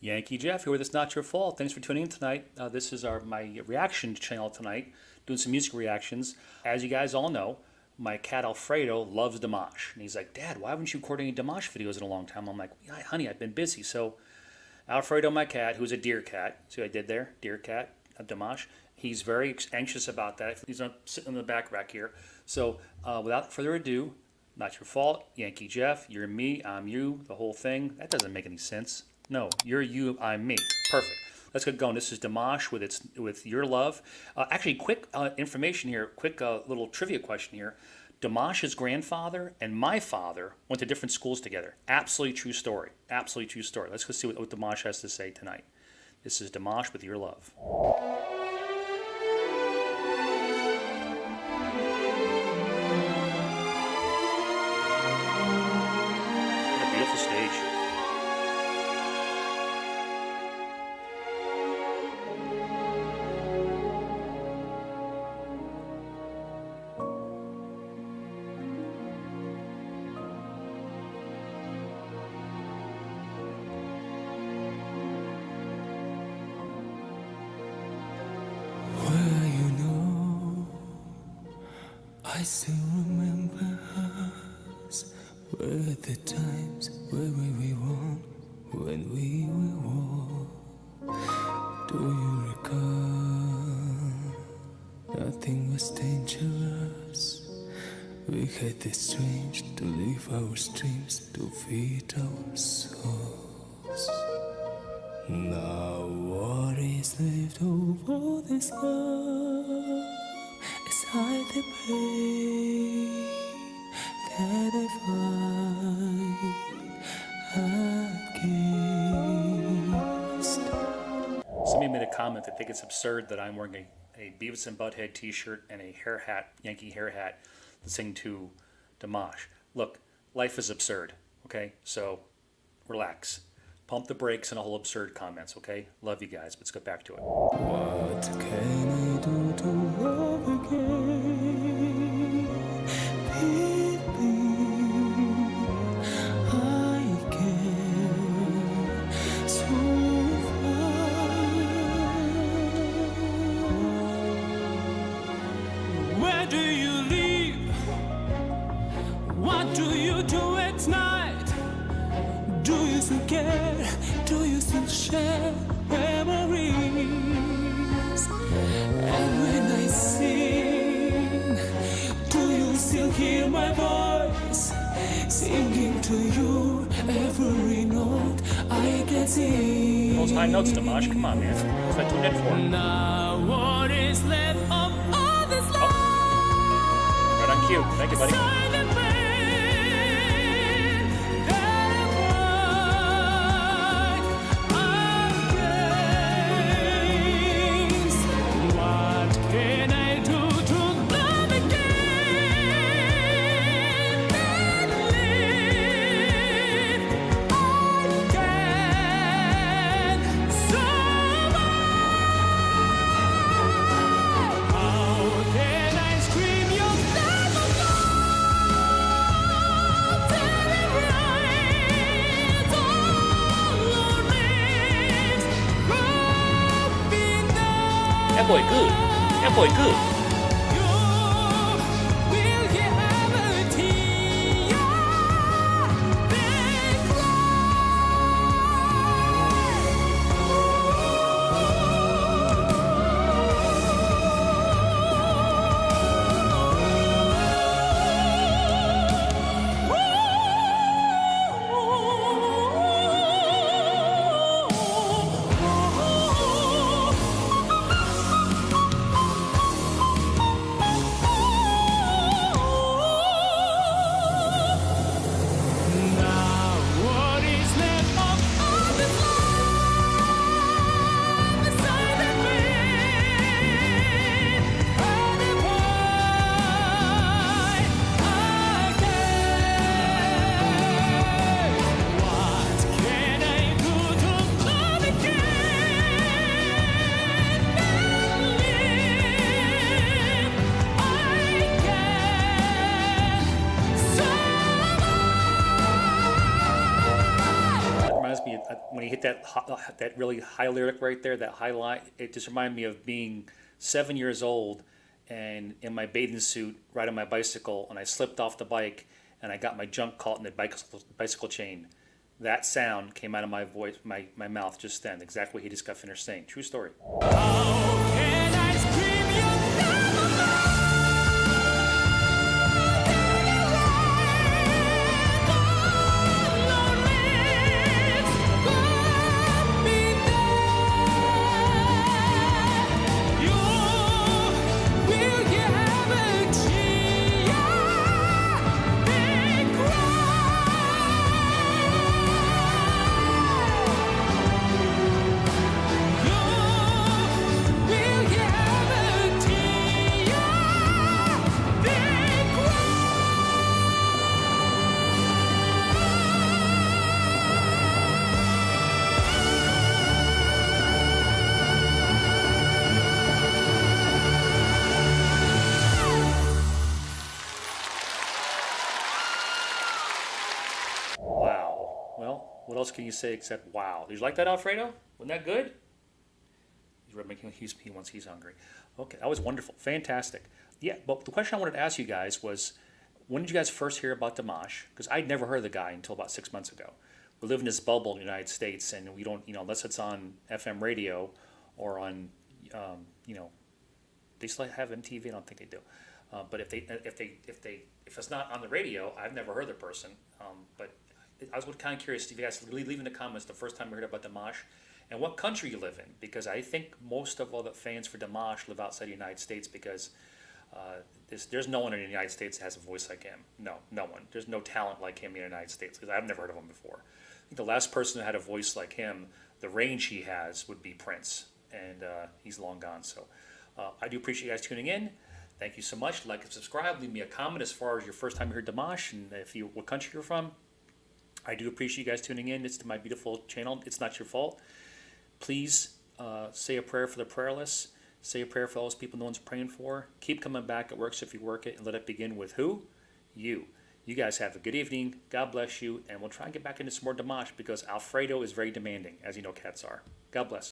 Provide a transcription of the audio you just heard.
Yankee Jeff here with It's Not Your Fault. Thanks for tuning in tonight. This is my reaction channel tonight, doing some music reactions. As you guys all know, my cat Alfredo loves Dimash. And he's like, Dad, why haven't you recorded any Dimash videos in a long time? I'm like, yeah, honey, I've been busy. So Alfredo, my cat, who's a deer cat, see what I did there? Deer cat, Dimash. He's very anxious about that. He's sitting in the back rack here. So without further ado, Not Your Fault, Yankee Jeff, you're me, I'm you, the whole thing. That doesn't make any sense. No, you're you, I'm me. Perfect. Let's get going. This is Dimash with Your Love. Actually, quick information here, quick little trivia question here. Dimash's grandfather and my father went to different schools together. Absolutely true story. Absolutely true story. Let's go see what Dimash has to say tonight. This is Dimash with Your Love. What a beautiful stage. I still remember us, were the times where we won, when we were warm. Do you recall? Nothing was dangerous. We had the strength to live our dreams, to feed our souls. Now what is left of all this love? Hide the pain that I find against. Somebody made a comment that think it's absurd that I'm wearing a Beavis and Butthead t-shirt and a hair hat, Yankee hair hat, to sing to Dimash. Look, life is absurd, okay? So relax. Pump the brakes on all absurd comments, okay? Love you guys. Let's get back to it. What can I do to love again? Baby, I can so far. Where do you live? What do you do at night? Do you still care? Do you still share memories? And when I sing, do you still hear my voice? Singing to you every note I can sing. Those high notes, Dimash. Come on, man. That's what I tuned in for. Now what is left of all this love? Oh. Right on cue. Thank you, buddy. That boy good. That boy good. that really high lyric right there, that high line. It just reminded me of being 7 years old and in my bathing suit riding my bicycle, and I slipped off the bike and I got my junk caught in the bicycle chain. That sound came out of my voice, my mouth just then. Exactly what he just got finished saying. True story. How can I scream your name? Wow. Well, what else can you say except wow? Did you like that, Alfredo? Wasn't that good? He's making he once he's hungry. Okay, that was wonderful, fantastic. Yeah, but the question I wanted to ask you guys was, when did you guys first hear about Dimash? Because I'd never heard of the guy until about 6 months ago. We live in this bubble in the United States, and we don't, unless it's on FM radio or on, they still have MTV. I don't think they do. But if it's not on the radio, I've never heard the person. But I was kind of curious if you guys leave in the comments the first time you heard about Dimash and what country you live in, because I think most of all the fans for Dimash live outside the United States, because there's no one in the United States that has a voice like him. No one. There's no talent like him in the United States, because I've never heard of him before. I think the last person who had a voice like him, the range he has, would be Prince, and he's long gone. So I do appreciate you guys tuning in. Thank you so much. Like and subscribe. Leave me a comment as far as your first time you heard Dimash and what country you're from. I do appreciate you guys tuning in. It's to my beautiful channel. It's not your fault. Please say a prayer for the prayerless. Say a prayer for all those people no one's praying for. Keep coming back. It works if you work it. And let it begin with who? You. You guys have a good evening. God bless you. And we'll try and get back into some more Dimash, because Alfredo is very demanding, as you know cats are. God bless.